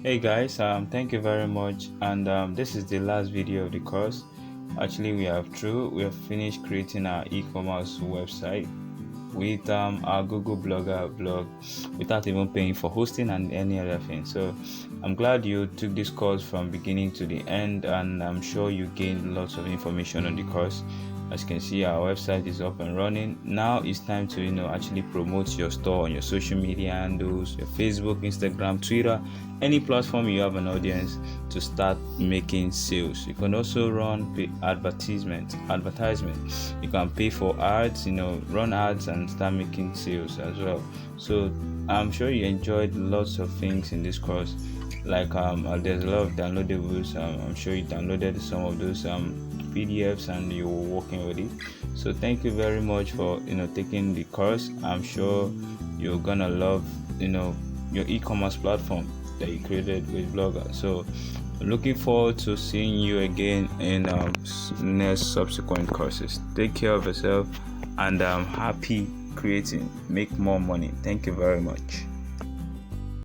Hey guys, thank you very much. And this is the last video of the course. Actually, we have finished creating our e-commerce website with our Google Blogger blog without even paying for hosting and any other thing. So I'm glad you took this course from beginning to the end, and I'm sure you gained lots of information on the course. As you can see, our website is up and running. Now it's time to actually promote your store on your social media handles, your Facebook, Instagram, Twitter, any platform you have an audience, to start making sales. You can also run advertisement. You can pay for ads, run ads and start making sales as well. So I'm sure you enjoyed lots of things in this course. Like there's a lot of downloadables. I'm sure you downloaded some of those PDFs and you were working with it. So thank you very much for taking the course. I'm sure you're gonna love your e-commerce platform that you created with Blogger. So looking forward to seeing you again in next subsequent courses. Take care of yourself, and happy creating. Make more money. Thank you very much.